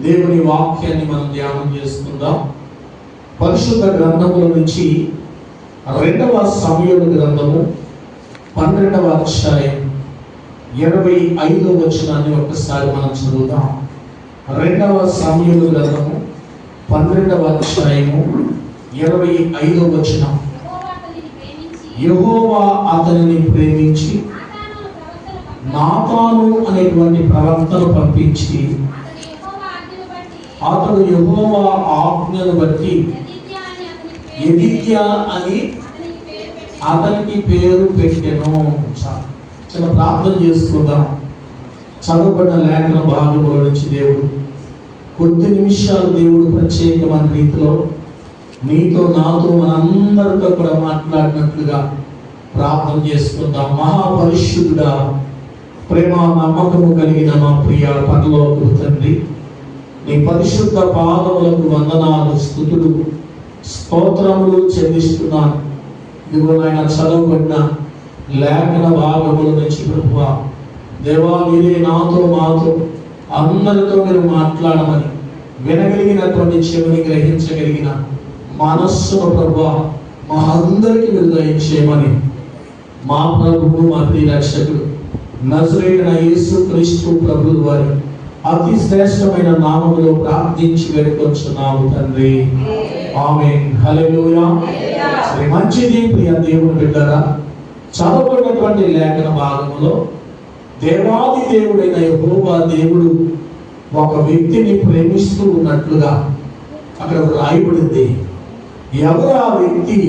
దేవుని వాక్యాన్ని మనం ధ్యానం చేసుకుందాం. పరిశుద్ధ గ్రంథముల నుంచి 2వ సమూయేలు గ్రంథము 12వ అధ్యాయం 25వ వచనాన్ని ఒక్కసారి మనం చదువుదాం. 2వ సమూయేలు గ్రంథము 12వ అధ్యాయము 25వ వచనం. యెహోవా అతనిని ప్రేమించి నాతాను అనేటువంటి ప్రవక్తను పంపించి అతడు యెహోవా ఆజ్ఞను బట్టి యెదిద్యా అని అతనికి పేరు పెట్టెను. చిన్న ప్రార్థన చేసుకుందాం. చదవబడిన లేఖన భాగంలో నుంచి దేవుడు కొద్ది నిమిషాలు దేవుడు ప్రత్యేకమైన రీతిలో నీతో నాతో మనందరితో కూడా మాట్లాడినట్లుగా ప్రార్థన చేసుకుందాం. మహాపరిశుద్ధుడా, ప్రేమ నమ్మకము కలిగిన మా ప్రియ పరలోకపు తండ్రి, నీ పరిశుద్ధ పాదములకు వందనాలు, స్తుతులు, స్తోత్రములు చెల్లిస్తున్నాను. ఇదిగో నాయన చదవబడిన లేఖన భాగముల నుంచి ప్రభువా దేవా, మీరే నాతో మాతో అందరితో మీరు మాట్లాడమని, వినగలిగినటువంటి చెవిని గ్రహించగలిగిన మనస్సును ప్రభువా మా అందరికీ మీరు దయచేయమని మా ప్రభువు మా ప్రియ రక్షకుడు నజరేయుడైన యేసుక్రీస్తు ప్రభువు వారి అతి శ్రేష్టమైన నామములో ప్రార్థించి వేడుకొంచున్నాము తండ్రి, ఆమేన్. హల్లెలూయా. మంచిది ప్రియ దేవుని బిడ్డలారా, చదవబడినటువంటి లేఖన భాగంలో దేవాది దేవుడైన యెహోవా దేవుడు ఒక వ్యక్తిని ప్రేమిస్తూ ఉన్నట్లుగా అక్కడ రాయబడింది. ఎవరు ఆ వ్యక్తి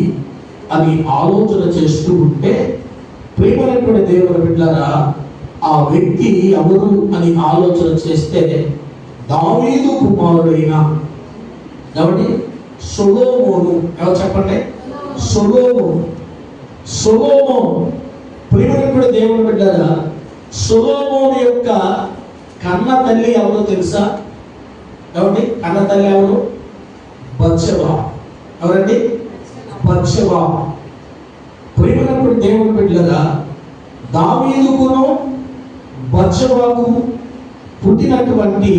అని ఆలోచన చేస్తూ ఉంటే, ప్రియమైనటువంటి దేవుని బిడ్డలారా, ఆ వ్యక్తి ఎవరు అని ఆలోచన చేస్తే దావీదు కుమారుడైన కాబట్టి సొలొమోను. ఎవరు చెప్పండి? సొలొమోను. ప్రియమైనటువంటి దేవుని బిడ్డలారా, సొలొమోను యొక్క కన్న తల్లి ఎవరో తెలుసా? ఎవరి కన్న తల్లి ఎవరు? బత్షెబా. ఎవరండి? బత్షెబా. ప్రియమైనటువంటి దేవుని బిడ్డలారా, దావీదుకును బత్షెబాకు పుట్టినటువంటి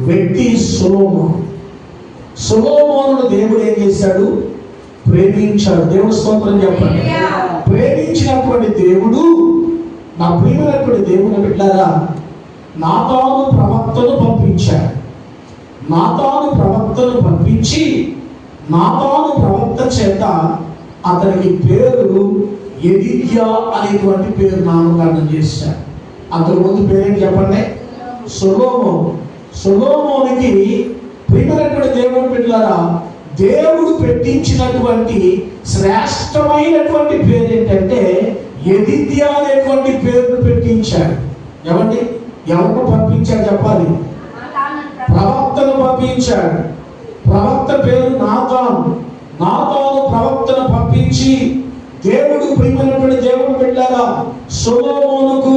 వ్యక్తి సొలొమోను. సొలొమోనును దేవుడు ఏం చేశాడు? ప్రేమించాడు. దేవుని స్తోత్రం చెప్పండి. ప్రేమించినటువంటి దేవుడు, నా ప్రియమైనటువంటి దేవుని బిడ్డలారా, నాతాను ప్రవక్తను పంపించాడు. నాతాను ప్రవక్తను పంపించి నాతాను ప్రవక్త చేత అతనికి పేరు యెదిద్యా అనేటువంటి పేరు నామకరణం చేశాడు. అంతకుముందు పేరేం చెప్పండి? సొలొమోను. సొలొమోనుకి ప్రియమైనటువంటి దేవుని బిడ్డలారా, దేవుడు పెట్టించినటువంటి శ్రేష్టమైనటువంటి పేరు ఏంటంటే యెదిద్యా అనేటువంటి పేరును పెట్టించాడు. ఏమండి? ఎవరు పంపించాడు చెప్పాలి? ప్రవక్తను పంపించాడు. ప్రవక్త పేరు నాతాను. నాతాను ప్రవక్తను పంపించి దేవుడు ప్రియమైనటువంటి దేవుడు బిడ్డలారా, సొలొమోనుకు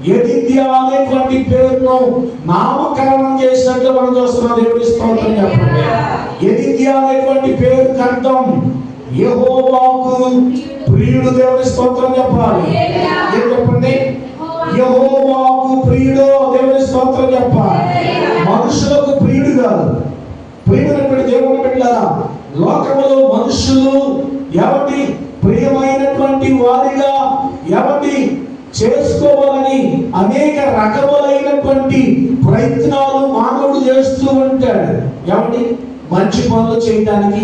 యెదిద్యా అనేటువంటి పేరును నామకరణం చేసినట్లు మనం చూస్తున్నాం. దేవుడి స్తోత్రం చెప్పండి. యెదిద్యా అనేటువంటి పేరుకి అర్థం యెహోవాకు ప్రియుడు. దేవుడి స్తోత్రం చెప్పాలి. ఏం చెప్పండి? యెహోవాకు ప్రియుడు. దేవుడి స్తోత్రం చెప్పాలి. మనుషులకు ప్రియుడు కాదు. ప్రియమైనటువంటి దేవుని బిడ్డలారా, లోకములో మనుషులు ఎవరి ప్రియమైనటువంటి వారిగా ఎవరి చేసుకోవాలని అనేక రకములైనటువంటి ప్రయత్నాలు మానవుడు చేస్తూ ఉంటాడు. ఎవరి మంచి పనులు చేయడానికి,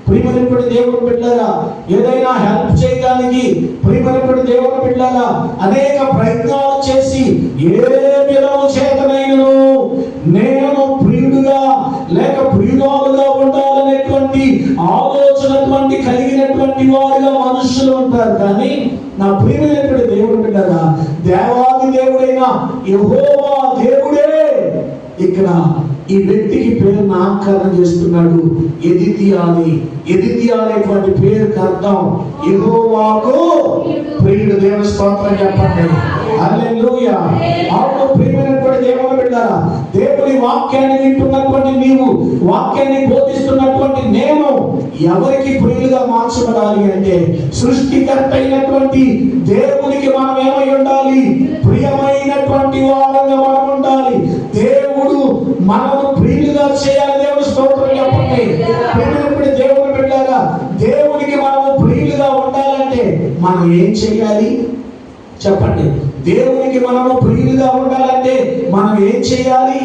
ప్రియమైనటువంటి దేవుని బిడ్డలారా, ఏదైనా హెల్ప్ చేయడానికి ప్రియమైనటువంటి దేవుని బిడ్డలారా అనేక ప్రయత్నాలు చేసి ఏ విధము చేతనైనను నేను ప్రియుడుగా లేక ప్రియురాలుగా ఉండాలనేటువంటి ఆలోచనటువంటి కలిగినటువంటి వారిగా మనుషులు ఉంటారు. కానీ నా ప్రియమైనటువంటి దేవుని బిడ్డలారా, దేవాది దేవుడైన యెహోవా దేవుడే ఇక్కడ ఈ వ్యక్తికి పేరు నామకరణం చేస్తున్నాడు. యెదిద్యా అని. యెదిద్యా అనేటువంటి పేరుకి అర్థం యెహోవాకు ప్రియుడు. దేవుని స్తోత్రం చెప్పండి. హల్లెలూయా. అవును ప్రియమైనటువంటి దేవుని బిడ్డలారా, దేవుని వాక్యాన్ని వింటున్నటువంటి నీవు, వాక్యాన్ని బోధిస్తున్నటువంటి నేను ఎవరికి ప్రియులుగా మార్చబడాలి అంటే సృష్టికర్త అయినటువంటి దేవునికి మనం ఏమై ఉండాలి? ప్రియమైనటువంటి వారంగా మనం ఉండాలి. దేవుడు మనము ప్రియులుగా చేయాలి. దేవుని స్తోత్రం చెప్పండి. ప్రియులప్పుడు దేవుని బిడ్డలారా, దేవునికి మనము ప్రియులుగా ఉండాలంటే మనం ఏం చేయాలి చెప్పండి? దేవునికి మనము ప్రియులుగా ఉండాలంటే మనం ఏం చేయాలి?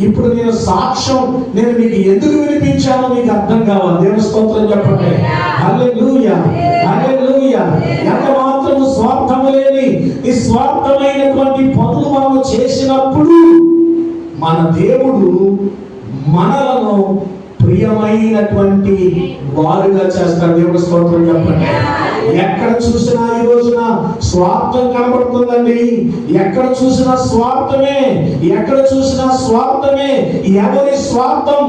ఇప్పుడు నేను సాక్ష్యం నేను మీకు ఎందుకు వినిపించానో మీకు అర్థం కావాలి. దేవుని స్తోత్రం చెప్పండి. హల్లెలూయా, హల్లెలూయా. ఎంత మాత్రం స్వార్థము లేని నిస్వార్థమైనటువంటి పనులు మనము చేసినప్పుడు మన దేవుడు మనలను ప్రియమైనటువంటి వారుగా చేస్తారు. దేవుని స్తోత్రం చెప్పండి. ఎక్కడ చూసినా ఈ రోజున స్వార్థం కనబడుతుందండి. ఎక్కడ చూసినా స్వార్థమే, ఎక్కడ చూసినా స్వార్థమే. ఎవరి స్వార్థం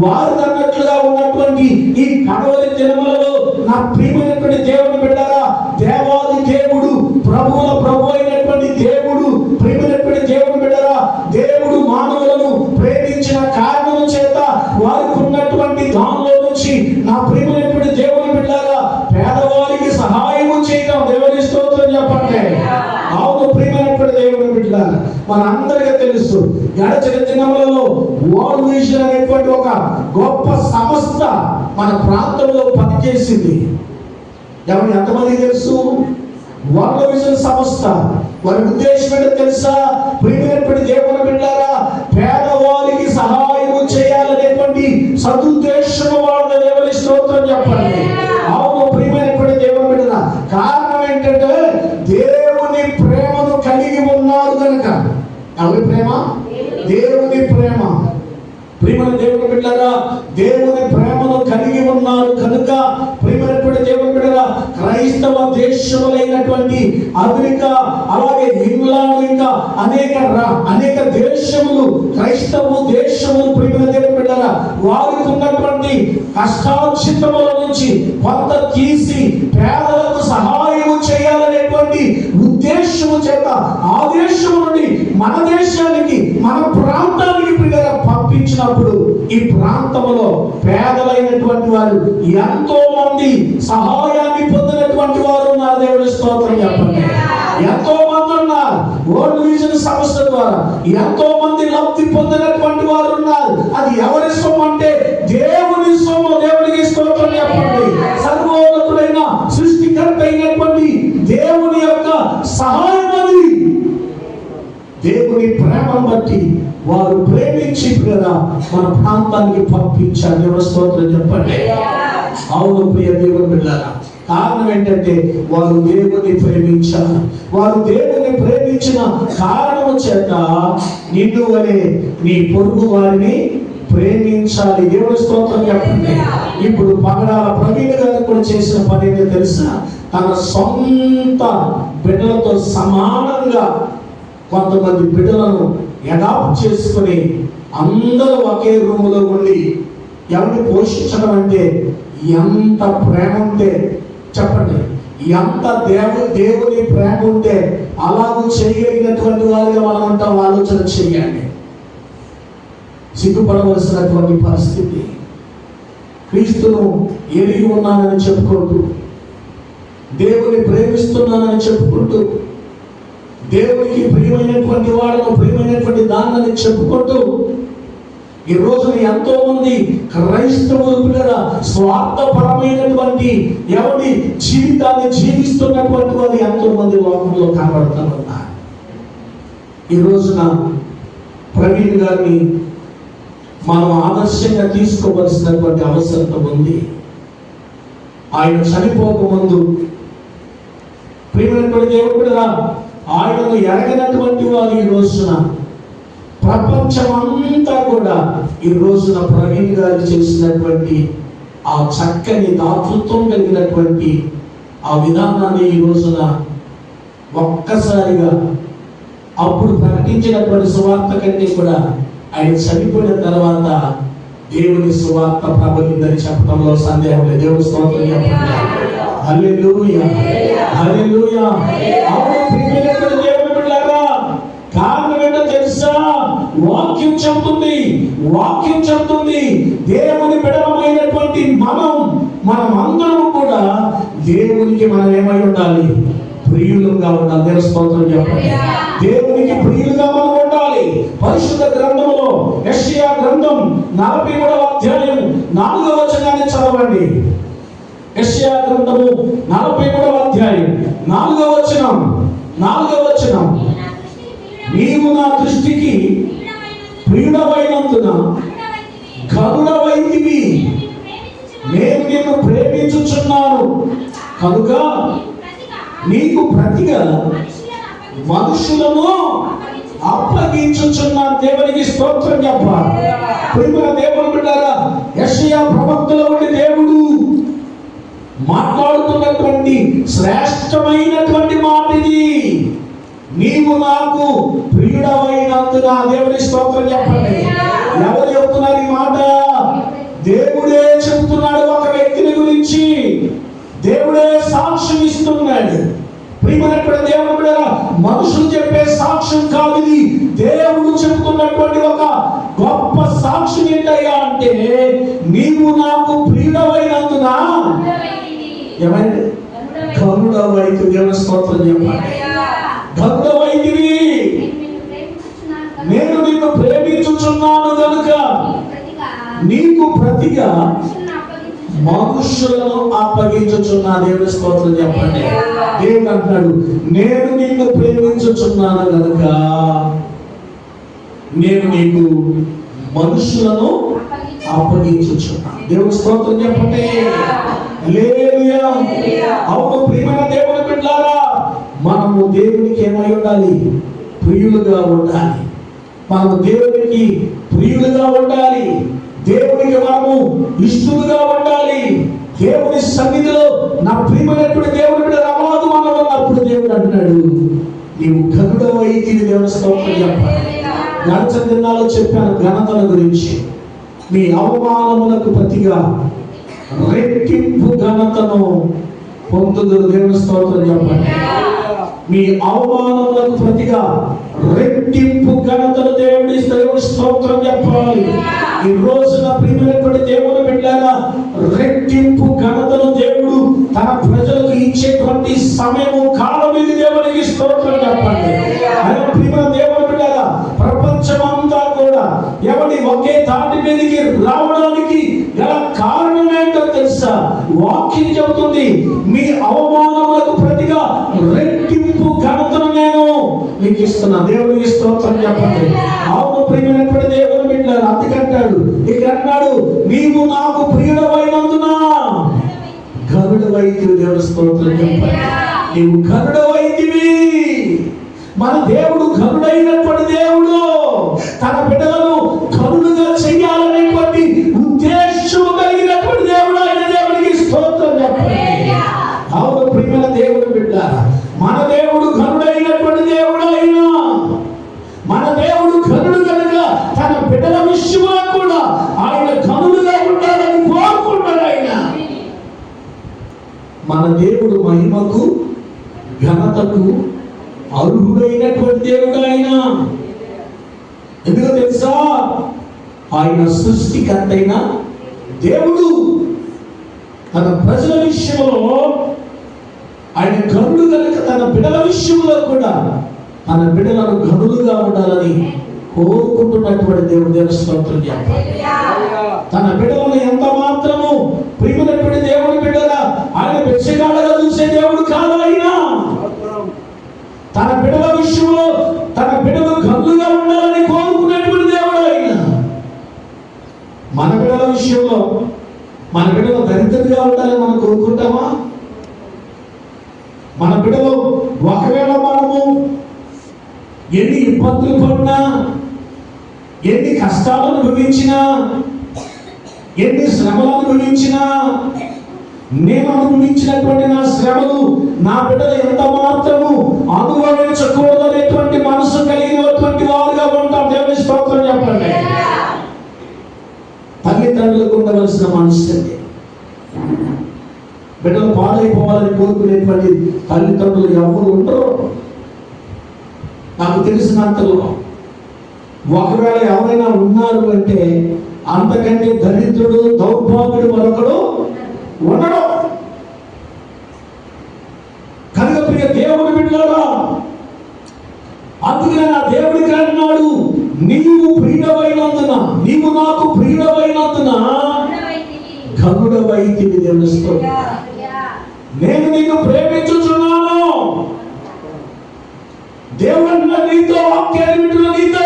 వారు అన్నట్లుగా ఉన్నటువంటి ఈ కడవరి దినములలో నా ప్రియమైనటువంటి దేవుని బిడ్డలారా, దేవాది దేవుడు, ప్రభువుల ప్రభు అయినటువంటి దేవుడు, ప్రియమైనటువంటి దేవుని బిడ్డలారా, దేవుడు మానవులను ప్రేమించిన కారణం చేత వారికి ఉన్నటువంటి దానిలో నుంచి నా ప్రియమైనటువంటి దేవుని బిడ్డలారా పేదవారికి సహాయం చేయడం. దేవుని స్తోత్రం చెప్పండి. అవును ప్రియమైనటువంటి దేవుని బిడ్డలారా, మనందరికీ తెలుసు గడిచిన దినములలో వరల్డ్ విజన్ అనేటువంటి ఒక గొప్ప సంస్థ మన ప్రాంతంలో పనిచేసింది. ఎవరు ఎంతమంది తెలుసు? వరల్డ్ విజన్ సంస్థ. వారి ఉద్దేశం ఏంటో తెలుసా? ప్రియమైనటువంటి దేవుని బిడ్డలారా, పేదవారికి సహాయం చేయాలనేటువంటి సదుద్దేశం వాళ్ళ. దేవుని స్తోత్రం చెప్పండి. అవును ప్రియమైనటువంటి దేవుని బిడ్డలారా, కారణం ఏంటంటే దేవుని ప్రేమను కలిగి ఉన్నారు కనుక. ఎవరి ప్రేమ? దేవుని ప్రేమ. ప్రియమైన దేవుని బిడ్డలారా, దేవుని ప్రేమను కలిగి ఉన్నారు కనుక ప్రియమైనటువంటి దేవుని బిడ్డలారా, క్రైస్తవ దేశములైనటువంటి అమెరికా, అలాగే ఇంగ్లాండ్, ఇంకా అనేక దేశములు, క్రైస్తవ దేశములు ప్రియమైన దేవుని బిడ్డలారా, వారికి ఉన్నటువంటి కష్టార్జితముల నుంచి కొంత తీసి పేదలకు సహాయం చేయాలనేటువంటి ఉద్దేశము చేత ఆ దేశము నుండి మన దేశానికి, మన ప్రాంతానికి ప్రియగా పంపించినప్పుడు ఈ ప్రాంతంలో పేదలైనటువంటి వారు ఎంతో మంది సహాయాన్ని పొందినటువంటి వారు ఉన్నారు. దేవుని స్తోత్రం చెప్పండి. ఎంతో మంది ఉన్నారు. వరల్డ్ విజన్ సంస్థ ద్వారా ఎంతో మంది లబ్ధి పొందినటువంటి వారు ఉన్నారు. అది ఎవరి సొమ్ము అంటే దేవుని సొమ్ము. దేవునికి స్తోత్రం చెప్పండి. సర్వోన్నతుడైన సృష్టికర్త అయినటువంటి దేవుని యొక్క సహాయం అది. దేవుని ప్రేమను బట్టి వారు ప్రేమించి కదా మన ప్రాంతానికి పంపించారు. దేవుని స్తోత్రం చెప్పండి. అవును ప్రియ దేవుని బిడ్డలారా, కారణం ఏంటంటే వారు దేవుని ప్రేమించారు. వారు దేవుని ప్రేమించిన కారణం చేత నిన్ను వలె నీ పొరుగు వారిని ప్రేమించాలి. దేవుని స్తోత్రం చెప్పండి. ఇప్పుడు పగడాల ప్రవీణ్ గారు కూడా చేసిన పని ఏంటో తెలుసా? తన సొంత బిడ్డలతో సమానంగా కొంతమంది బిడ్డలను అడాప్ట్ చేసుకుని అందరూ ఒకే రూములో ఉండి ఎవరిని పోషించడం అంటే ఎంత ప్రేమ ఉంటే చెప్పండి. ఎంత దేవుని ప్రేమ ఉంటే అలాగూ చేయగలిగినటువంటి వారిగా మనం అంటాం. ఆలోచన చేయండి. సిగ్గుపడవలసినటువంటి పరిస్థితి. క్రీస్తును ఎరిగి ఉన్నానని చెప్పుకుంటూ, దేవుని ప్రేమిస్తున్నానని చెప్పుకుంటూ, దేవునికి ప్రియమైనటువంటి వాడను, ప్రియమైనటువంటి దాన్ని చెప్పుకుంటూ ఈ రోజున ఎంతో మంది క్రైస్తవులు కూడా స్వార్థపరమైనటువంటి ఎవరి జీవితాన్ని జీవిస్తున్నటువంటి వారు ఎంతో మంది లోకంలో కనబడుతూ ఉన్నారు. ఈ రోజున ప్రవీణ్ గారిని మనం ఆదర్శంగా తీసుకోవలసినటువంటి అవసరం ఉంది. ఆయన చనిపోకముందు ప్రియమైనటువంటి దేవుడు కూడా ఆయనను ఎరగనటువంటి వారు ఈ రోజున ప్రపంచమంతా కూడా ఈ రోజున ప్రవీణ్ గారు చేసినటువంటి ఆ చక్కని దాతృత్వం కలిగినటువంటి ఆ విధానాన్ని ఈ రోజున ఒక్కసారిగా అప్పుడు ప్రకటించినటువంటి సువార్త కంటే కూడా ఆయన చనిపోయిన తర్వాత దేవుని సువార్త ప్రబలిందని చెప్పడంలో సందేహం లేదు. దేవుని స్తోత్రం చెప్పండి. హల్లెలూయా, హల్లెలూయా. అవును ప్రియమైనటువంటి దేవుని బిడ్డలారా, కారణం ఏంటో తెలుసా? వాక్యం చెప్తుంది దేవుని బిడ్డలమైనటువంటి మనం అందరం కూడా దేవునికి మనం ఏమై ఉండాలి? ప్రియులుగా ఉండాలి. దేవుని స్తోత్రం చెప్పండి. దేవునికి ప్రియులుగా మనం ఉండాలి. ఉండాలి. పరిశుద్ధ గ్రంథంలో యెషయా గ్రంథం 43వ అధ్యాయం 4వ వచనాన్ని చదవండి. యెషయా గ్రంథము 43వ అధ్యాయం 4వ వచనం. నీవు నా దృష్టికి ప్రియుడవైనందున ఘనుడవైతివి, నేను నిన్ను ప్రేమించుచున్నాను కనుక నీకు ప్రతిగా మనుషులను అప్పగించుచున్నాను. దేవునికి స్తోత్రం చెప్పాలి. ప్రియమైన దేవుని బిడ్డలారా, యెషయా ప్రవక్తలో ఉండి దేవుడు మాట్లాడుతున్నటువంటి శ్రేష్టమైనటువంటి మాట ఇది. నీవు నాకు ప్రియుడవైనందున. దేవుని స్తోత్రం చెప్పండి. ఎవరు చెప్తున్నారు ఈ మాట? దేవుడే చెప్తున్నాడు. ఒక వ్యక్తిని గురించి దేవుడే సాక్ష్యం ఇస్తున్నాడు. ప్రియమైనటువంటి దేవుని బిడ్డలారా, మనుషులు చెప్పే సాక్ష్యం కాదు ఇది. దేవుడు చెప్తున్నటువంటి ఒక గొప్ప సాక్ష్యం ఏంటయ్యా అంటే, నీవు నాకు ప్రియుడవైనందున ఏమైంది? ఘనుడవైతు. దేవుని స్తోత్రం చెప్పండి. ఘనుడవైతివి, నేను నిన్ను ప్రేమించుచున్నాను కనుక నీకు ప్రతిగా మనుషులను అప్పగించుచున్నా. దేవుని స్తోత్రం చెప్పండి. దేవుడు అంటాడు, నేను నిన్ను ప్రేమించుచున్నాను కనుక నేను నీకు మనుషులను అప్పగించుచున్నా. దేవుని స్తోత్రం చెప్పండి. హల్లెలూయా. అవును ప్రియమైన దేవుని బిడ్డలారా, మనము దేవునికి ఏమై ఉండాలి? ప్రియులుగా ఉండాలి. మనము దేవునికి ప్రియులుగా ఉండాలి. దేవునికి మనము ఇష్టలుగా ఉండాలి. దేవుని సన్నిధిలో నా ప్రియమైనటువంటి దేవుని బిడ్డ రమాదు మనం ఉన్నప్పుడు దేవుడు అంటున్నాడు, నీవు ఘనుడవైతివి. దేవుని స్తోత్రం చెప్పాలి. గడచిన దినాల్లో చెప్పాను ఘనతల గురించి. మీ అవమానములకు ప్రతిగా రెట్టింపు ఘనతను పొందుదురు. దేవుని స్తోత్రం చెప్పండి. మీ అవమానములకు ప్రతిగా రెట్టింపు ఘనతను దేవుడి స్తోత్రం చెప్పాలి. ఈ రోజున ప్రియమైనటువంటి దేవుని బిడ్డలారా, రెట్టింపు ఘనతను దేవుడు తన ప్రజలకు ఇచ్చేటువంటి సమయము కాలం ఇది. దేవునికి స్తోత్రం చెప్పండి. ఆయన ప్రియమైన దేవుని బిడ్డలారా, ప్రపంచమంతా కూడా ఎవరి ఒకే తాటి మీదకి రావడానికి గల కారణం ఏంటో తెలుసా? వాక్యం చెబుతుంది, మీ అవమానములకు ప్రతిగా రెట్టింపు ఘనతను నేను మీకు ఇస్తున్నా. దేవునికి స్తోత్రం చెప్పండి. అవును ప్రియమైనటువంటి దేవుని బిడ్డలారా, అందుకంటాడు ఇక్కడ అన్నాడు, నీవు నాకు ప్రియుడవైనందున ఘనుడవైతివి. దేవుని స్తోత్రం చెప్పండి. నీవు ఘనుడవైతివి. మన దేవుడు ఘనుడైనటువంటి దేవుడు. తన బిడ్డలను ఘనులుగా చెయ్యాలనేటువంటి ఉద్దేశం కలిగినటువంటి దేవుడు ఆయన. దేవునికి స్తోత్రం చెప్పండి. అవును ప్రియమైన దేవుని బిడ్డలారా, మన దేవుడు ఘనుడైనటువంటి దేవుడు ఆయన. మన దేవుడు ఘనుడు కనుక తన బిడ్డల విషయంలో కూడా ఆయన ఘనులుగా ఉండాలని కోరుకుంటాడు ఆయన. మన దేవుడు మహిమకు ఘనతకు అర్హుడైనటువంటి దేవుడు ఆయన. ఎందుకో తెలుసా? ఆయన సృష్టికర్త అయిన దేవుడు. తన ప్రజల విషయంలో ఆయన ఘనుడు కనుక తన బిడ్డల విషయంలో కూడా తన బిడ్డలను ఘనులుగా ఉండాలని కోరుకుంటున్నటువంటి దేవుడు. దేవుని స్తోత్రం చెప్పాలి. తన బిడ్డలను ఎంత మాత్రము ప్రియమైనటువంటి దేవుని బిడ్డలా ఆయన బెచ్చగాడగా చూసే దేవుడు కాదు ఆయన. తన బిడ్డల విషయంలో తన బిడ్డలు ఘనులుగా ఉండాలని కోరుకునేటువంటి దేవుడు ఆయన. మన బిడ్డల విషయంలో మన బిడ్డలు దరిద్రంగా ఉండాలని మనం కోరుకుంటామా? మన బిడ్డలు ఒకవేళ మనము ఎన్ని ఇబ్బందులు పడినా, ఎన్ని కష్టాలను అనుభవించినా, ఎన్ని శ్రమలు అనుభవించినా, నేను అనుభవించినటువంటి నా శ్రమలు నా బిడ్డలు ఎంత మాత్రము అనుభవించకూడదనేటువంటి మనసు కలిగినటువంటి వారుగా ఉంటాం. దేవుని స్తోత్రం చెప్పండి. తల్లిదండ్రులకు ఉండవలసిన మనసు బిడ్డలు పాడైపోవాలని కోరుకునేటువంటి తల్లిదండ్రులు ఎవరు ఉండరు. నాకు తెలిసినంతలో ఒకవేళ ఎవరైనా ఉన్నారు అంటే అంతకంటే దరిద్రుడు దౌర్భాగ్యుడు మరొకడు ఉండడు. కనుక ప్రియ దేవుని బిడ్డలారా, అందుకనే నా దేవుడికి అన్నాడు, నీవు ప్రియుడవైనందున, నీవు నాకు ప్రియుడవైనందున కనుడవైతివి. దేవుని స్తోత్రం. నేను నిన్ను ప్రేమించుచున్నాను. దేవుడు నీతో వాక్యాన్ని వింటున్న నీతో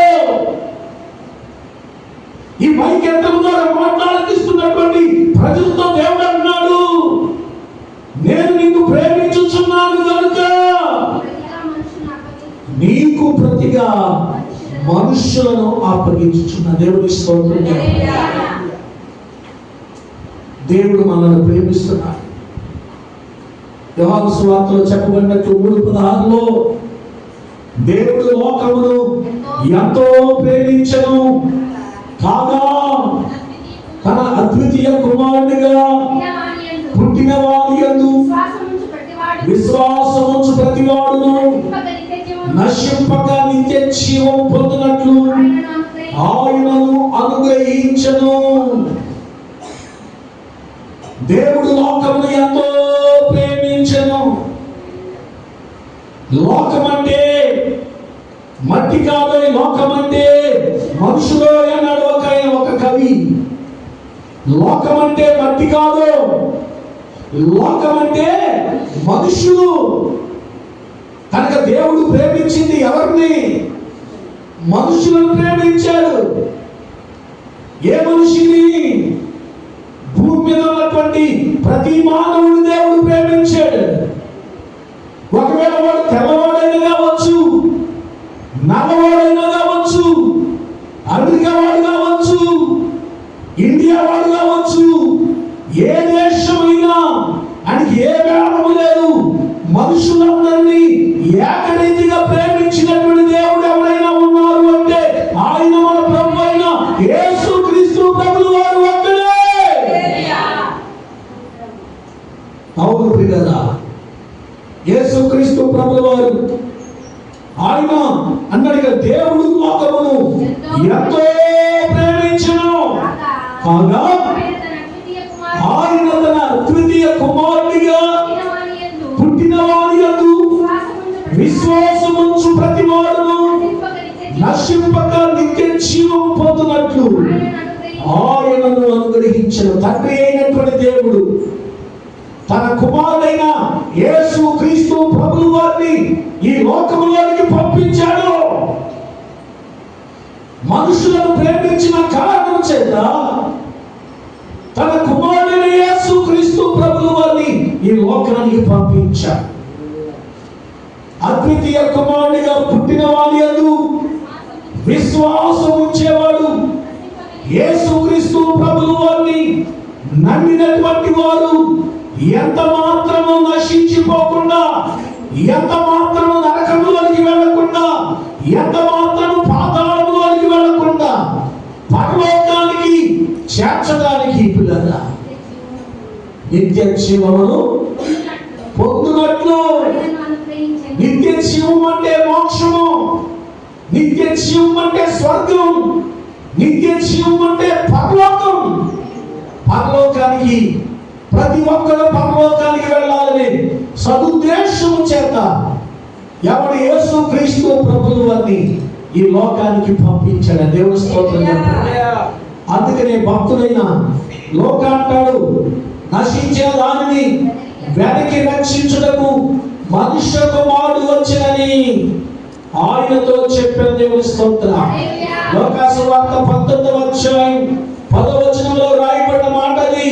ఈ మైక్ యంత్రం ద్వారా మాట్లాడిస్తున్నటువంటి ప్రజలతో దేవుడు అన్నాడు, నేను నిన్ను ప్రేమించుచున్నాను కనుక నీకు ప్రతిగా మనుషులను అప్పగించుచున్న. దేవుడి స్తోత్రం. దేవుడు మనల్ని ప్రేమిస్తున్నాడు. యోహాను సువార్తలో చెప్పబడినట్లు 3:16లో దేవుడు లోకమును ఎంతో ప్రేమించెను కాగా తన అద్వితీయ కుమారుడిగా పుట్టిన వాని యందు విశ్వాసముంచు ప్రతివాడును నశింపక నిత్య జీవం పొందినట్లు ఆయనను అనుగ్రహించెను. దేవుడు లోకమును ఎంతో ప్రేమించెను. లోకమంటే మట్టి కాదు, లోకమంటే మనుషులు అన్నాడు ఒక కవి. లోకమంటే మట్టి కాదు, లోకమంటే మనుషులు. కనుక దేవుడు ప్రేమించింది ఎవరిని? మనుషులను ప్రేమించాడు. ఏ మనిషిని? భూమి మీద ఉన్నటువంటి ప్రతి మానవుడు దేవుడు ప్రేమించాడు. ఒకవేళ వాడు తెల్లవాడైనా కావచ్చు, నల్లవాడైనా కావచ్చు, అమెరికా వాడు కావచ్చు, ఇండియా వాడు కావచ్చు, ఏ దేశమైనా ఆయనకి ఏ భేదము లేదు. మనుషులందరినీ ఏకరీతిగా ప్రేమించినటువంటి దేవుడు ఎవరైనా ఉన్నారు అంటే ఆయన మన ప్రభు అయిన యేసుక్రీస్తు ప్రభువు వారు ఒక్కడే. అవును ప్రియులారా, యేసుక్రీస్తు ప్రభువు వారు ఆయన అన్నాడు, దేవుడు లోకమును ఎంతో ప్రేమించెను కాగా ఆయన తన అద్వితీయ కుమారుడిగా పుట్టిన వాని యందు విశ్వాసముంచు ప్రతివాడును నశింపక నిత్య జీవం పొందునట్లు ఆయనను అనుగ్రహించెను. తండ్రి అయినటువంటి దేవుడు తన కుమారుడైన యేసుక్రీస్తు ప్రభువు వారిని ఈ లోకములోనికి పంపించాడు. మనుషులను ప్రేమించిన కారణం చేత తన కుమారుడైన యేసుక్రీస్తు ప్రభువు వారిని ఈ లోకానికి పంపించాడు. అద్వితీయ కుమారుడిగా పుట్టిన వారి యందు విశ్వాసం ఉంచేవాడు యేసుక్రీస్తు ప్రభువు వారిని నమ్మినటువంటి వారు ఎంత మాత్రము నశించిపోకుండా, ఎంత మాత్రము నరకములోనికి వెళ్ళకుండా, ఎంత మాత్రము పాతాళములోనికి వెళ్ళకుండా పరలోకానికి చేర్చడానికి పిల్లగా నిత్య జీవమును పొందునట్లు. నిత్య జీవం అంటే మోక్షము, నిత్య జీవం అంటే స్వర్గం, నిత్య జీవం అంటే పరలోకం. పరలోకానికి ప్రతి ఒక్కరు పరలోకానికి వెళ్ళాలని సదుద్దేశం చేత ఎవడు యేసుక్రీస్తు ప్రభువు వారిని ఈ లోకానికి పంపించాడు. దేవుని స్తోత్రం చెప్పండి. అందుకనే భక్తుడైన లోక అంటాడు, నశించిన దానిని వెనక్కి రక్షించుటకు మనుష్య కుమారుడు వచ్చినని ఆయనతో చెప్పిన. దేవుని స్తోత్రం. లోకాసు వార్త 19:10 రాయబడిన మాటది,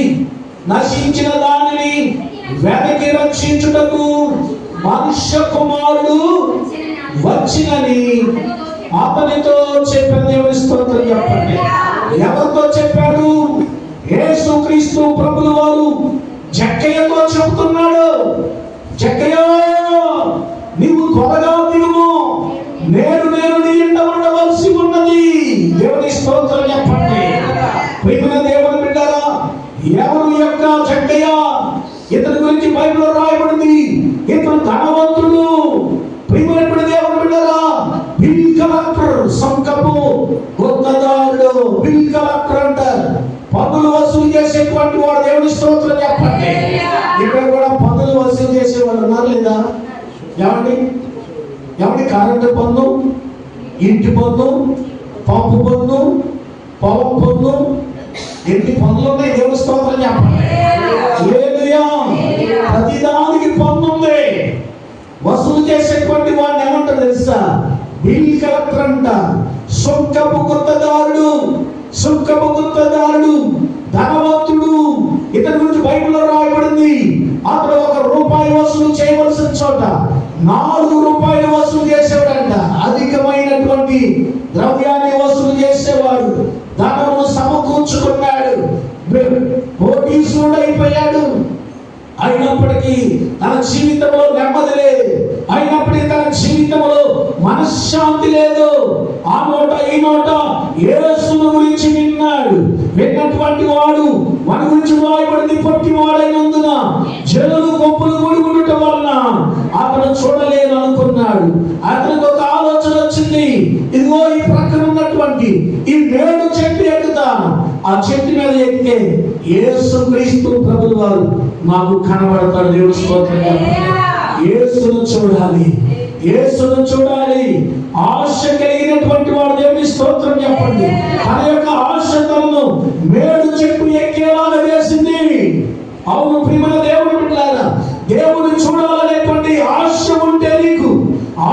నశించిన దానిని వెనక్కి రక్షించుటకు మనుష్య కుమారుడు వచ్చినని అతనితో చెప్పిన. దేవుని స్తోత్రం చెప్పండి. ఎవరితో చెప్పాడు? యేసుక్రీస్తు ప్రభువు వారు జక్కయ్యతో చెబుతున్నాడు, జక్కయ్య నీవు త్వరగా దిగుము, నేను నీ ఇంట ఉండవలసి ఉన్నది. దేవుని స్తోత్రం చెప్పండి. ప్రియమైన దేవుని బిడ్డలారా, ఎవరు యొక్క జక్కయ్య? ఇతని గురించి బైబిల్లో రాయబడింది, ఇతను ధనవంతుడు. ప్రియమైన దేవుని బిడ్డలారా, బిల్ కలెక్టర్, సంకపు గుత్తదారుడు, బిల్ కలెక్టర్ అంటారు. పన్నులు వసూలు చేసేటువంటి వాడు. దేవుని స్తోత్రం చెప్పండి. ఇక్కడ కూడా పన్నులు వసూలు చేసే వాళ్ళు ఉన్నారు లేదా? ఏమండి కరెంటు పన్ను, ఇంటి పన్ను, పంపు పన్ను, పొలం పన్ను, ఎన్ని పన్నులు ఉన్నాయి? దేవుని స్తోత్రం చెప్పండి. హల్లెలూయా. ప్రతిదానికి పన్ను ఉంది. వసూలు చేసేటువంటి వాడిని ఏమంటారు తెలుసా? బిల్ కలెక్టర్ అంట. సుంకపు గుత్తదారుడు, సుంకపు గుత్తదారుడు ధనవంతుడు. ఇతని గురించి బైబిల్లో రాయబడింది. అతడు ₹1 వసూలు చేయవలసిన చోట ₹4 వసూలు చేసేవాడంట. అధికమైనటువంటి ద్రవ్యాన్ని వసూలు చేసేవాడు. ధనము సమకూర్చుకున్నాడు, కోటీశ్వరుడు అయిపోయాడు. అయినప్పటికీ తన జీవితంలో నెమ్మది లేదు. అయినప్పటికీ తన జీవితంలో మనశ్శాంతి లేదు. ఆ నోట ఈ నోట యేసును గురించి విన్నాడు. విన్నటువంటి వాడు మన గురించి వాయబడింది పొట్టి వాడైనందున జనులు గొప్పలు కూడి ఉండటం వలన అతను చూడలేను అనుకున్నాడు. అతనికి ఒక ఆలోచన వచ్చింది. ఇదిగో ఈ ప్రక్కన ఉన్నటువంటి ఈ మేడు చెట్టు ఎక్కుతాను. ఆ చెట్టు మీద ఎక్కితే యేసుక్రీస్తు ప్రభువు వారు నాకు కనబడతాడు. దేవుని స్తోత్రం. యేసును చూడాలి, యేసును చూడాలి. ఆశ కలిగినటువంటి వాడు దేవుని స్తోత్రం చెప్పండి. తన యొక్క ఆశ తనను మేడు చెట్టు ఎక్కేలాగా చేసింది. అవును ప్రియమైన దేవుని బిడ్డలారా, దేవుని చూడాలనేటువంటి ఆశ ఉంటే, నీకు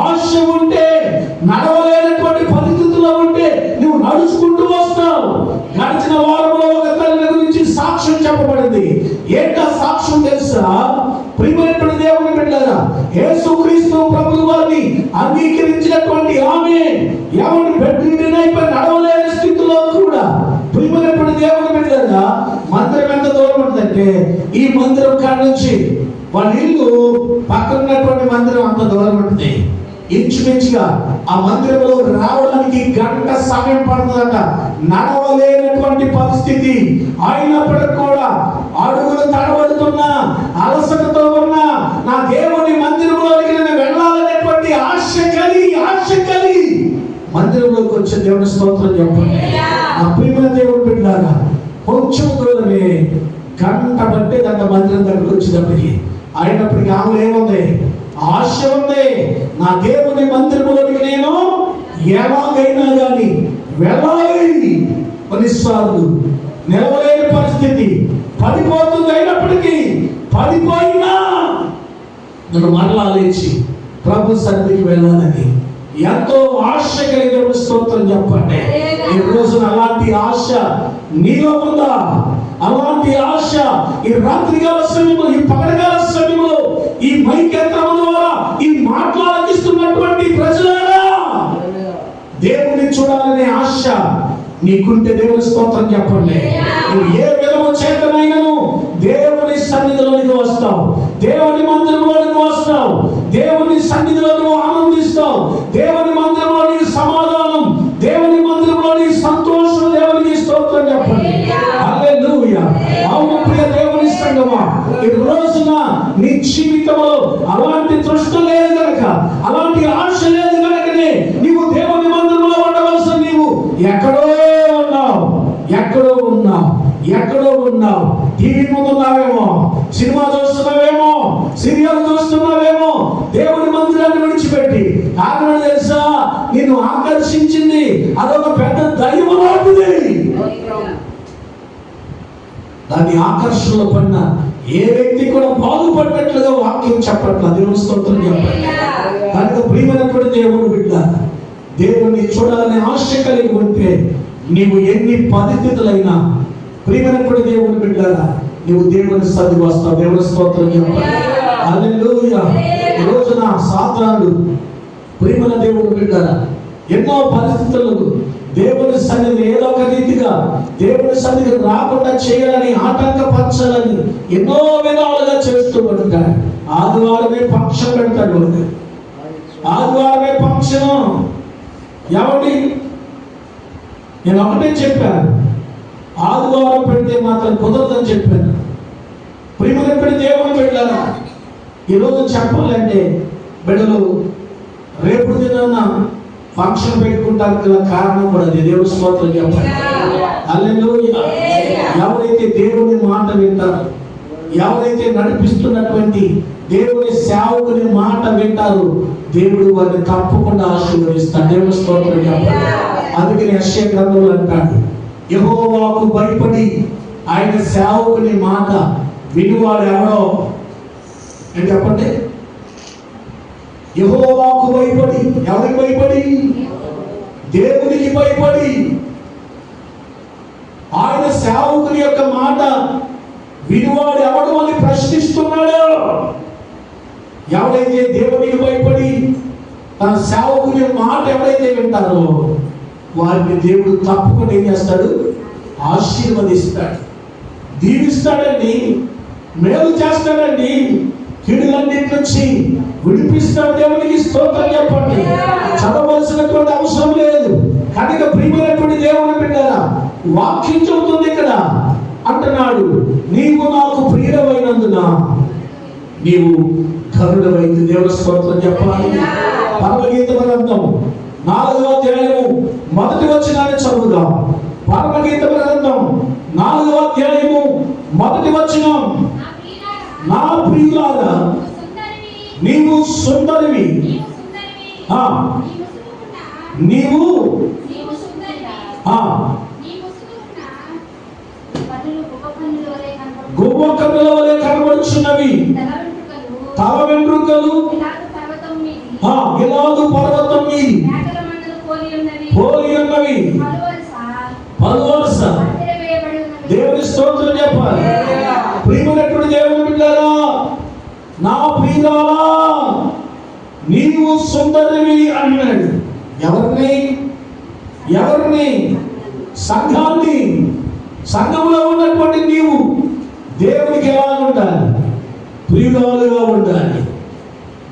ఆశ ఉంటే, నడవలేనటువంటి పరిస్థితుల్లో ఉంటే నువ్వు నడుచుకుంటూ వస్తావు. గడిచిన వారంలో ఒక తల్లి గురించి సాక్ష్యం చెప్పబడింది. ఏంటా సాక్ష్యం తెలుసా? ప్రియమైన దేవుని బిడ్డలారా, యేసుక్రీస్తు ప్రభువు వారిని అంగీకరించినటువంటి ఆమె ఎవరి బెడ్రీడెన్ అయిపోయి నడవలేని స్థితిలో కూడా, ప్రియమైన దేవుని బిడ్డలారా, మందిరం ఎంత దూరం ఉంటుందంటే ఈ మందిరం కాడ నుంచి వాళ్ళ ఇల్లు పక్కన ఉన్నటువంటి మందిరం అంత దూరం ఉంటుంది. ఇంచుమించుగా ఆ మందిరంలో రావడానికి 1 గంట సమయం పడుతుందట. నడవలేనటువంటి పరిస్థితి. అయినప్పటికీ కూడా అడుగులు తడబడుతున్నా, అలసటతో ఉన్నా, నా దేవుని మందిరంలోకి నేను వెళ్ళాలనేటువంటి ఆశ కలిగి మందిరంలోకి వచ్చే దేవుని స్తోత్రం చెప్పండి. ఆ ప్రియమైన దేవుని బిడ్డలారా, కొంచెం దూరమే, 1 గంట బట్టే దాని మందిరం దగ్గరకు వచ్చేటప్పటికి. అయినప్పటికీ ఆమె ఏముంది? ఆశ ఉంది. నా దేవుని మందిరంలోకి నేను ఎలాగైనా కానీ వెళ్ళాలి. కొన్నిసార్లు నిలవలేని పరిస్థితి, పడిపోతుంది. అయినప్పటికీ పడిపోయినా నేను మరలా లేచి ప్రభు సన్నిధికి వెళ్ళాలని ఎంతో ఆశ కలిగిన స్తోత్రం చెప్పండి. ఈ రోజున అలాంటి ఆశ నీలో ఉందా? అలాంటి ఆశ ఈ రాత్రికాల సమయంలో, ఈ పగటికాల సమయంలో, ఈ మైకెత్తడం ద్వారా ఈ మాట్లాడిస్తున్నటువంటి ప్రజలారా, దేవుని చూడాలనే ఆశ నీకుంటే దేవుని స్తోత్రం చెప్పండి. నువ్వు ఏ విధము చేతనైనను దేవుని సన్నిధిలోనికి వస్తావు, దేవుని మందిరంలోనికి వస్తావు, దేవుని సన్నిధిలో నువ్వు ఆనందిస్తావు. దేవుని మందిరంలోని సమాధానం, దేవుని మందిరంలోని సంతోషం, దేవునికి స్తోత్రం చెప్పండి. హల్లెలూయా. అవును ప్రియ దేవుని సంగమా, ఈ రోజున నీ జీవితంలో అలాంటి తృష్ణ లేదు కనుక, అలాంటి ఆశ లేదు కనుకనే నీవు దేవుని మందిరంలో ఉండవలసిన నీవు ఎక్కడో ఉన్నావు. టీవీ ముందు ఉన్నావేమో, సినిమా చూస్తున్నావేమో, సీరియల్ చూస్తున్నావేమో. దేవుని మందిరాన్ని విడిచిపెట్టి కారణం తెలుసా? నిన్ను ఆకర్షించింది అదొక పెద్ద దైవం లాంటిది. దాని ఆకర్షణలో పడిన ఏ వ్యక్తి కూడా బాగుపడినట్లుగా వాక్యం చెప్పట్లా. దేవుని స్తోత్రం చెప్పండి. కనుక ప్రియమైనటువంటి దేవుని బిడ్డ, దేవుని చూడాలనే ఆశ కలిగి ఉంటే నీవు ఎన్ని పరిస్థితులైనా, ప్రియమైనటువంటి దేవుని బిడ్డలారా, నీవు దేవుని సన్నిధికి వస్తావు. దేవుని స్తోత్రం చెప్పండి. హల్లెలూయా. ఈ రోజున సాతానుడు, ప్రియమైన దేవుని బిడ్డలారా, ఎన్నో పరిస్థితులు దేవుని సన్నిధి ఏదో ఒక రీతిగా దేవుని సన్నిధికి రాకుండా చేయాలని, ఆటంకపరచాలని ఎన్నో విధాలుగా చేస్తూ ఉంటాడు. ఆదివారమే పక్షం పెడతాడు. ఆదివారమే పక్షం. ఎవరి నేను ఒకటే చెప్పాను, ఆదివారం పెడితే మాత్రం కుదరదని చెప్పాను. ప్రియమైనటువంటి దేవుని బిడ్డలారా, ఈరోజు చెప్పాలంటే బిడ్డలు రేపు దినాన ఫంక్షన్ పెట్టుకుంటానికి గల కారణం కూడా అది. దేవుని స్తోత్రం చెప్పండి. హల్లెలూయా. ఎవరైతే దేవుని మాట వింటారో, ఎవరైతే నడిపిస్తున్నటువంటి దేవుని సేవకుని మాట వింటారు, దేవుడు వారిని తప్పకుండా ఆశీర్వదిస్తాడు. దేవుని స్తోత్రం చెప్పండి. అందుకని యెషయా గ్రంథంలో అంటాడు, యెహోవాకు భయపడి ఆయన సేవకుని మాట వినువాడు ఎవరో అని చెప్పండి. యెహోవాకు భయపడి, ఎవరికి భయపడి? దేవునికి భయపడి ఆయన సేవకుని యొక్క మాట వినువాడు ఎవడు అని ప్రశ్నిస్తున్నాడు. ఎవరైతే దేవునికి భయపడి తన సేవకుని మాట ఎవరైతే వింటారో వారిని దేవుడు తప్పకుండా ఏం చేస్తాడు? ఆశీర్వదిస్తాడు, దీవిస్తాడండి, మేలు చేస్తాడండి, కీడులన్నిటి నుంచి విడిపిస్తాడు. దేవునికి స్తోత్రం చెప్పండి. చదవలసినటువంటి అవసరం లేదు. కనుక ప్రియమైనటువంటి దేవుని బిడ్డలారా, వాక్యం చెబుతుంది ఇక్కడ, అంటున్నాడు, నీవు నాకు ప్రియుడవైనందున నీవు కరుడవైంది. దేవుని స్తోత్రం చెప్పాలి. పరమగీత గ్రంథం 4వ అధ్యాయము 1వ వచనాన్ని చదువుదాం. పరమగీత గ్రంథం 4వ అధ్యాయము 1వ వచనం, నా ప్రియులారా నీవు సుందరివి, నీవు గువ్వ కన్నుల వలె కనబడుచున్నవి, తల వెంట్రుకలు గిలాదు పర్వతం మీది పోలి ఉన్నవి, పలువరుస. దేవుని స్తోత్రం చెప్పాలి. ప్రియమైనటువంటి దేవుని బిడ్డలారా, నా ప్రియులారా నీవు సుందరివి అన్నాడు. ఎవరిని? ఎవరిని? సంఘాన్ని. సంఘంలో ఉన్నటువంటి నీవు దేవునికి ఎలా ఉండాలి? ప్రియురాలుగా ఉండాలి.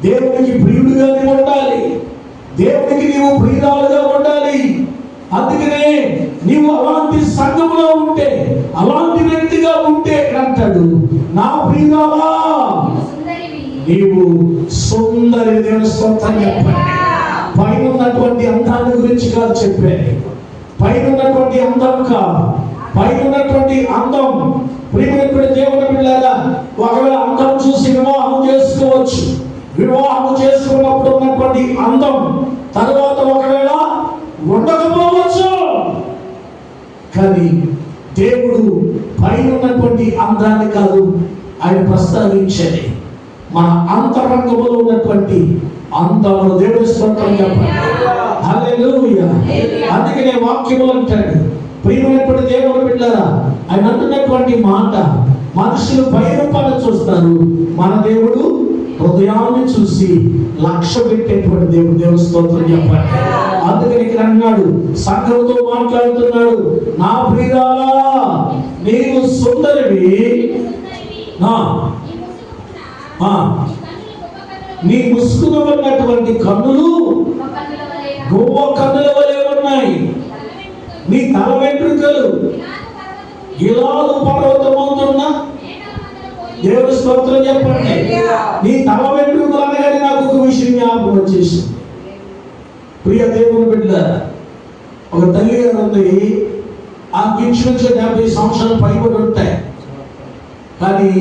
దేవునికి ప్రియుడిగా నీవు ఉండాలి. దేవునికి నీవు ప్రియురాలుగా ఉండాలి. అందుకనే నీవు అలాంటి సంఘంలో ఉంటే, అలాంటి వ్యక్తిగా ఉంటే అంటాడు, నా ప్రియురాలా నీవు సుందరి. దేవుని స్తోత్రం చెప్పండి. పైన ఉన్నటువంటి అందాన్ని గురించి కాదు చెప్పేది, పైన ఉన్నటువంటి అందం కాదు, పైన ఉన్నటువంటి అందం. ప్రియమైనటువంటి దేవుని బిడ్డలారా, ఒకవేళ అందం చూసి వివాహం చేసుకోవచ్చు. వివాహం చేసుకున్నప్పుడు ఉన్నటువంటి అందం తర్వాత ఒకవేళ ఉండకపోవచ్చు. కానీ దేవుడు పైన ఉన్నటువంటి అందాన్ని కాదు ఆయన ప్రస్తావించేది, మన అంతరంగంలో ఉన్నటువంటి అందము. దేవుని స్తోత్రం చెప్పండి. హల్లెలూయా. అందుకనే వాక్యములు అంటాడు, ప్రియమైనటువంటి దేవుని బిడ్డలారా, ఆయన అంటున్నటువంటి మాట, మనుషులు బయలుపడ చూస్తారు, మన దేవుడు హృదయాన్ని చూసి లక్ష్య పెట్టేటువంటి దేవుడు. దేవుని స్తోత్రం చెప్పండి. అందుకని ఇక్కడ అన్నాడు, సంఘంతో మాట్లాడుతున్నాడు, నా ప్రియురాలా నీవు సుందరివి, నీ ముసుగులో ఉన్నటువంటి కన్నులు గోవ కన్నుల వలె ఉన్నాయి, నీ తల వెంట్రుకలు గిలాదు పర్వతమవుతున్నా. దేవుని స్తోత్రం చెప్పండి. నీ తల వెంట్రుకలు అనగానే నాకు ఒక విషయం జ్ఞాపకం వచ్చేసింది. ప్రియ దేవుని బిడ్డ, ఒక తల్లి గారు ఉంది, ఆ ఇంచుమించు 70 సంవత్సరాలు పైబడి ఉంటాయి. కానీ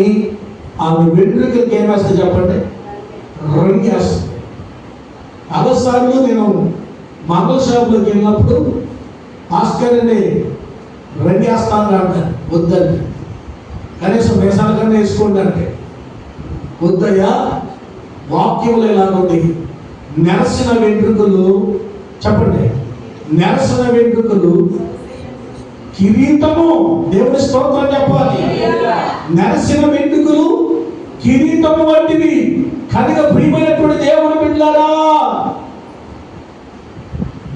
ఆమె వెంట్రుకలకి ఏమేస్తుంది చెప్పండి? రంగు వేస్తుంది. చాలాసార్లు నేను మంగళ షాపులోకి వెళ్ళినప్పుడు ఆస్కర్ అని రంగు వేస్తాను అంటారు, వద్దండి, కనీసం వేసాల కన్నా వేసుకోండి అంటే, వద్దయ్యా, వాక్యములు ఎలాగుంది, నెరసిన వెంట్రుకలు చెప్పండి, నెరసిన వెంట్రుకలు కిరీటము. దేవుని స్తోత్రం చెప్పాలి. నెరసిన వెంట్రుకలు కిరీటము వంటివి. కనుక ప్రియమైనటువంటి దేవుని బిడ్డలారా,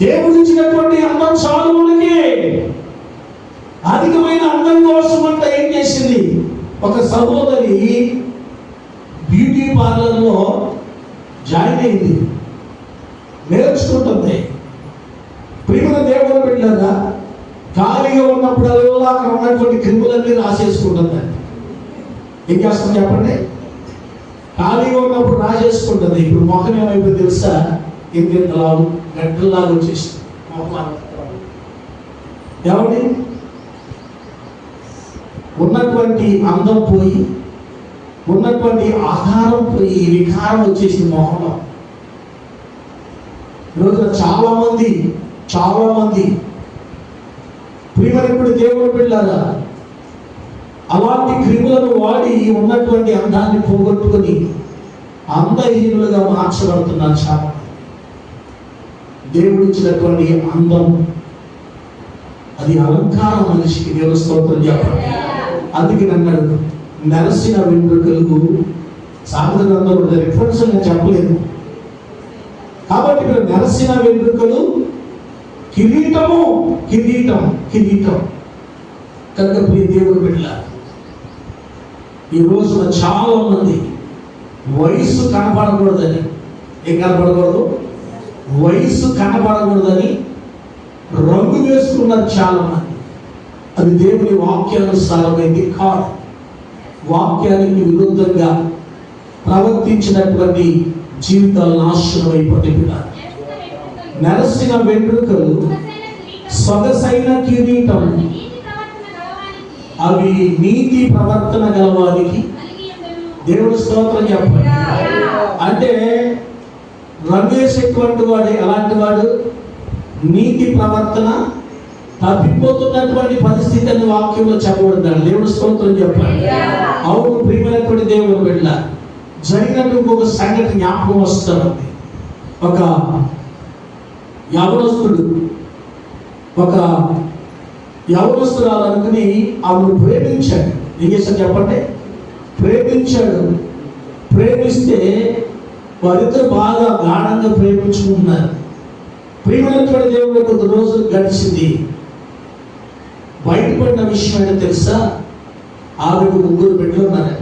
దేవుడు ఇచ్చినటువంటి అందం చాలు మనకి. అధికమైన అందం కోసం అంట ఏం చేసింది, ఒక సహోదరి బ్యూటీ పార్లర్లో జాయిన్ అయింది, నేర్చుకుంటుంది. ప్రియమైన దేవుని బిడ్డలారా, ఖాళీగా ఉన్నప్పుడల్లా అక్కడ ఉన్నటువంటి క్రిములన్నీ రాసేసుకుంటుందండి. ఏం చేస్తుంది చెప్పండి? ఖాళీగా ఉన్నప్పుడు రాసేసుకుంటుంది. ఇప్పుడు మొహం ఏమైపోయింది తెలుసా? ఇంకెంతలాగు గడ్డల్లాగా వచ్చేసింది మొహం. ఏమండి? ఉన్నటువంటి అందం పోయి ఉన్నటువంటి ఆహారం ఈ వికారం వచ్చేసి మొహంలో. ఈరోజున చాలా మంది ప్రియమైనప్పుడు దేవుడు బిడ్డలారా అలాంటి క్రిములను వాడి ఉన్నటువంటి అందాన్ని పోగొట్టుకొని అందహీనులుగా మార్చబడుతున్నారు. చాలా దేవుడు ఇచ్చినటువంటి అందం అది అలంకారం మనిషికి. దేవుని స్తోత్రం చెప్పండి. అందుకే అన్నాడు నెరసిన వెంట్రుకలు. సామెత గ్రంథంలో రిఫరెన్స్ నేను చెప్పలేదు కాబట్టి ఇక్కడ నెరసిన వెంట్రుకలు కిరీటం కనుక ప్రియ దేవుడు బిడ్డలారా ఈ రోజున చాలా మంది వయసు కనపడకూడదని, ఏం కనపడకూడదు, వయసు కనపడకూడదని రంగు వేసుకున్నారు చాలా మంది. అది దేవుని వాక్యానుసారమైంది కాదు. వాక్యానికి విరుద్ధంగా ప్రవర్తించినటువంటి జీవితాలు నాశనం అయిపోతాయి. నెరసిన వెంట్రుకలు సొగసైన కిరీటం అవి నీతి ప్రవర్తన గలవారికి. దేవుడి స్తోత్రం చెప్పండి. అంటే రంగేసేటువంటి వాడు ఎలాంటి వాడు? నీతి ప్రవర్తన తప్పిపోతున్నటువంటి పరిస్థితి అని వాక్యంలో చెప్పబడుతున్నాడు. దేవుడి స్తోత్రం చెప్పండి. అవును ప్రియమైనటువంటి దేవుడు బిడ్డ జరిగినట్టు ఇంకొక సంఘటన జ్ఞాపకం వస్తుంది. ఒక యవనస్తురాలు అనుకుని ఆమెను ప్రేమించాడు. ఏం చేశాడు చెప్పండి? ప్రేమిస్తే వారిద్దరు బాగా గాఢంగా ప్రేమించుకుంటున్నారు. ప్రియమైనటువంటి దేవుడు కొద్ది రోజులు గడిచింది. బయటపడిన విషయం ఏంటో తెలుసా? ఆమెకు 3 బిడ్డలు ఉన్నారు.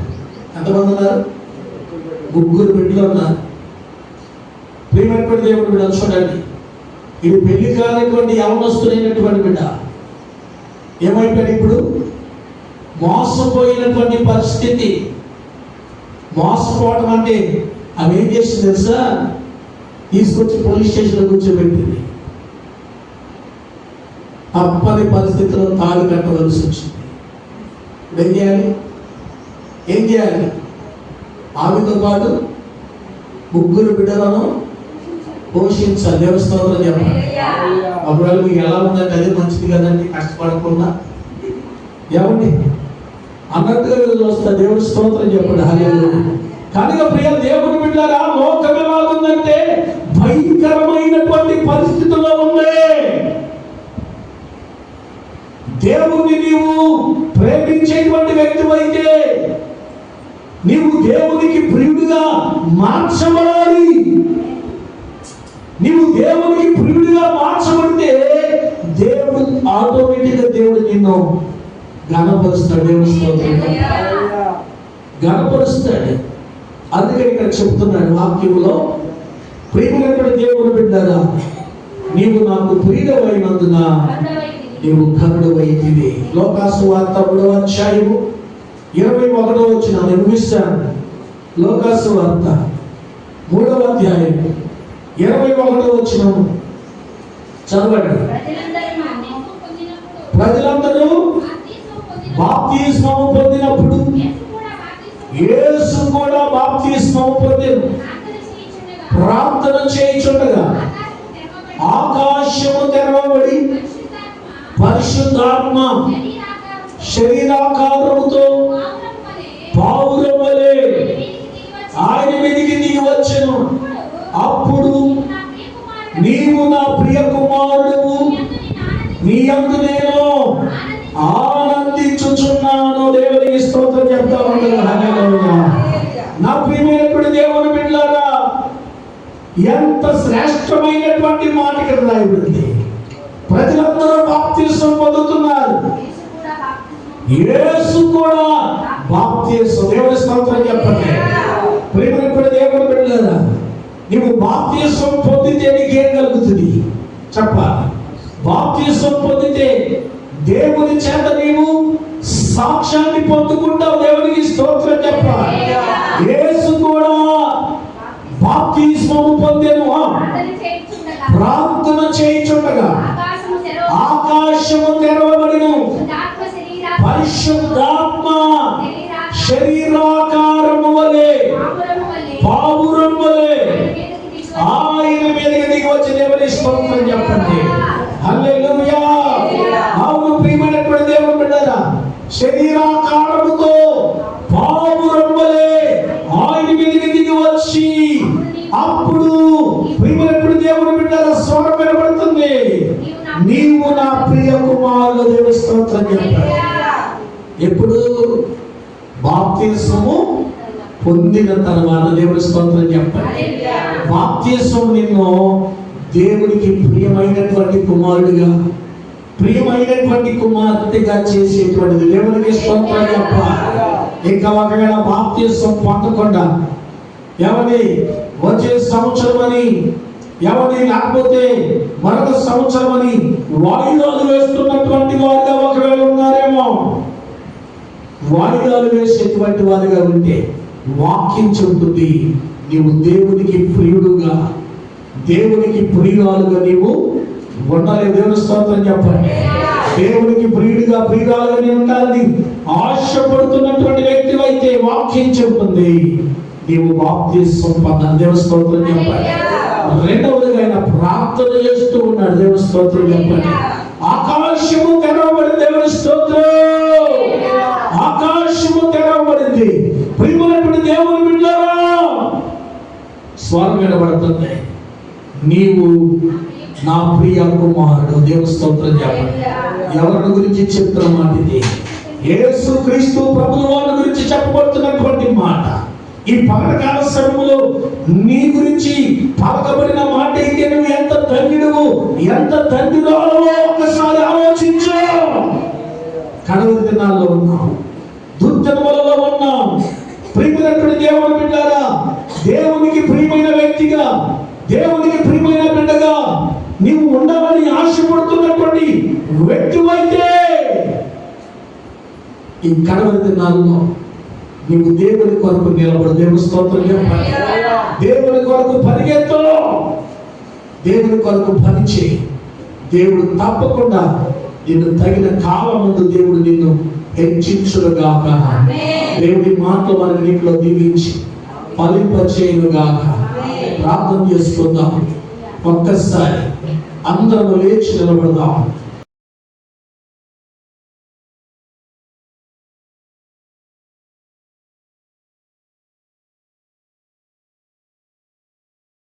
ఎంతమంది ఉన్నారు? 3 బిడ్డలు ఉన్నారు. ప్రియమైనటువంటి దేవుడు బిడ్డ చూడండి, ఇది పెళ్లి కానటువంటి యవనస్తులైనటువంటి బిడ్డ ఏమైపోయాడు ఇప్పుడు? మోసపోయినటువంటి పరిస్థితి. మోసపోవటం అంటే ఆమె ఏం చేసింది తెలుసా? తీసుకొచ్చి పోలీస్ స్టేషన్లో కూర్చోబెట్టింది. తప్పని పరిస్థితిలో తాళి కట్టవలసి వచ్చింది. ఏం చేయాలి? ఆమెతో పాటు 3 బిడ్డలను పోషించాలి. దేవస్థానంలో చెప్పాలి. అప్పుడు మీకు ఎలా ఉందంటే అదే మంచిది కదండి, కష్టపడకుండా ఏమండి అన్నట్టుగా వస్తా. దేవుడి స్తోత్రం చెప్పండి. హల్లెలూయా. కనుక ప్రియ దేవుడి బిడ్డలారా లోకం ఎలా ఉందంటే భయంకరమైనటువంటి పరిస్థితుల్లో ఉంది. దేవుణ్ణి నీవు ప్రేమించేటువంటి వ్యక్తి అయితే నీవు దేవునికి ప్రియుడిగా మార్చబడాలి. నీవు దేవునికి ప్రియుడిగా మార్చబడితే దేవుడు ఆటోమేటిక్గా దేవుడు నిన్ను గణపరుస్తాడు. దేవుని స్తోత్రం గణపరుస్తాడు. అందుకని ఇక్కడ చెప్తున్నాడు వాక్యంలో, ప్రియమైనటువంటి దేవుని బిడ్డలారా నీవు నాకు ప్రియుడవైనందున నీవు కరుడవైతివి. లోకాసు వార్త 3వ అధ్యాయము 21వ వచనం నేను ముగిస్తాను. లోకాసు వార్త 3వ అధ్యాయం 21వ వచనం చదవండి. ప్రజలందరూ బాప్తిస్మము పొందినప్పుడు యేసు కూడా బాప్తిస్మము పొందెను. ప్రార్థన చేయుచుండగా ఆకాశము తెరవబడి పరిశుద్ధాత్మ శరీరాకారముతో పావురం వలె ఆయన మీదికి దిగి వచ్చెను. అప్పుడు నీవు నా ప్రియ కుమారుడు, నీ యందు నేను ఆనందించుచున్నాను. దేవునికి స్తోత్రం చెప్తాను. నా ప్రియమైనటువంటి దేవుని బిడ్డలారా ఎంత శ్రేష్టమైనటువంటి మాట ఇక్కడ రాయబడింది. ప్రజలందరూ బాప్తిసం పొందుతున్నారు. యేసు కూడా బాప్తిసం. దేవుని స్తోత్రం చెప్పండి. ప్రియమైనటువంటి దేవుని బిడ్డలారా నీవు బాప్తిసం పొందితే నీకేం కలుగుతుంది చెప్పాలి. బాప్తిసం పొందితే దేవుని చేత నీవు సాక్ష్యాన్ని పొందుకుంటావు. దేవునికి స్తోత్రం చెప్పాలి. యేసు కూడా బాప్తిస్మము పొందెను. ప్రార్థన చేయుచుండగా ఆకాశము తెరవబడెను. పరిశుద్ధాత్మ శరీరాకారము పావురం వలె ఆయన మీదకి దిగి వచ్చి దేవుని స్తోత్రం చెప్పండి. హల్లెలూయా. అవును ప్రియమైనటువంటి దేవుని బిడ్డలారా, శరీరాకారముతో పావురం వలె ఆయన మీదకి దిగి వచ్చి అప్పుడు ప్రియమైనటువంటి దేవుని బిడ్డలారా స్వరం వినబడుతుంది, నీవు నా ప్రియ కుమారుడు. దేవుని స్తోత్రం చెప్పండి. ఎప్పుడు? బాప్తిస్మము పొందిన తర్వాత దేవుని స్తోత్రం చెప్పండి. బాప్తిస్మం నిన్ను దేవునికి ప్రియమైనటువంటి కుమారుడిగా, ప్రియమైనటువంటి కుమార్తెగా చేసేటువంటిది. దేవునికి స్తోత్రం చెప్పాలి. ఇంకా ఒకవేళ బాప్తిస్మం పొందకుండా ఎవరి వచ్చే సంవత్సరం అని, ఎవరి లేకపోతే మరొక సంవత్సరం అని వాయిదాలు వేస్తున్నటువంటి వారిగా ఒకవేళ ఉన్నారేమో, వాయిదాలు వేసేటువంటి వారిగా ఉంటే వాక్యం చెబుతుంది, నీవు దేవునికి ప్రియుడుగా, దేవునికి ప్రియురాలుగా నీవు ఉండాలి. దేవుని స్తోత్రం చెప్పండి. దేవునికి ప్రియుడిగా, ప్రియురాలుగా నీవు ఉండాలని ఆశపడుతున్నటువంటి వ్యక్తి అయితే వాక్యం చెబుతుంది, నీవు బాప్తిస్మం పొందాలి. దేవుని స్తోత్రం చెప్పండి. రెండవదిగా ఆయన ప్రార్థన చేస్తూ ఉన్నాడు. దేవుని స్తోత్రం చెప్పండి. ఆకాశము తెరవబడింది. దేవుని స్తోత్రం. ఆకాశము తెరవబడింది. ప్రియమైనటువంటి దేవుని బిడ్డలారా స్వరం వినబడుతుంది, నీవు నా ప్రియ కుమారుడు. దేవుని స్తోత్రం చెప్పండి. ఎవరి గురించి చెప్తున్న మాట ఇది? యేసు క్రీస్తు ప్రభువు వారి గురించి చెప్పబడుతున్నటువంటి మాట. ఈ పగడకాల సమయంలో నీ గురించి పలకబడిన మాట అయితే నువ్వు ఎంత ధన్యుడువు, ఎంత ధన్యురాలో ఒక్కసారి ఆలోచించు. కడవరి దినాల్లో ఉన్నాం, దుర్జన్మలలో ఉన్నాం. ప్రియమైనటువంటి దేవుని బిడ్డారా, దేవునికి ప్రియమైన వ్యక్తిగా, దేవునికి ప్రియమైన బిడ్డగా నీవు ఉండాలని ఆశపడుతున్నటువంటి వ్యక్తివైతే ఈ కడవరి దినాల్లో నీవు దేవుని కొరకు నిలబడు. దేవుని స్తోత్రం చెప్పండి. దేవుని కొరకు పరిగెత్తు, దేవుని కొరకు పని చేయి. దేవుడు తప్పకుండా నిన్ను తగిన కాలం ముందు దేవుడు నిన్ను హెచ్చించుగాక. దేవుడి మాటలు మన నీటిలో దీవించి ఫలింపచేయుగాక. ప్రార్థన చేసుకుందాం. ఒక్కసారి అందరం లేచి నిలబడదాం.